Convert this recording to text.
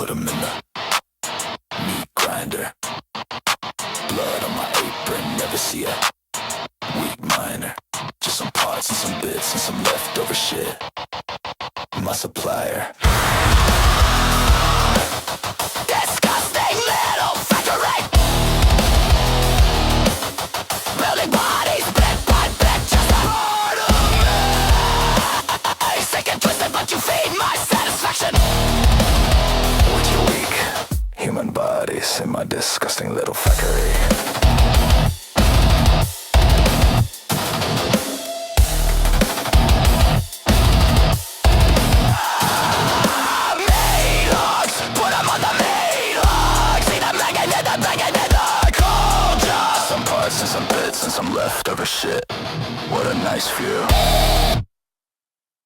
put 'em in the meat grinder. Blood on my apron, never see a weak minor. Just some parts and some bits and some leftover shit. My supplier. Disgusting little factory, building bodies bit by bit, just a part of me. Sick and twisted, but you feed my satisfaction. With your weak human bodies in my disgusting little factory. And some bits and some leftover shit. What a nice view.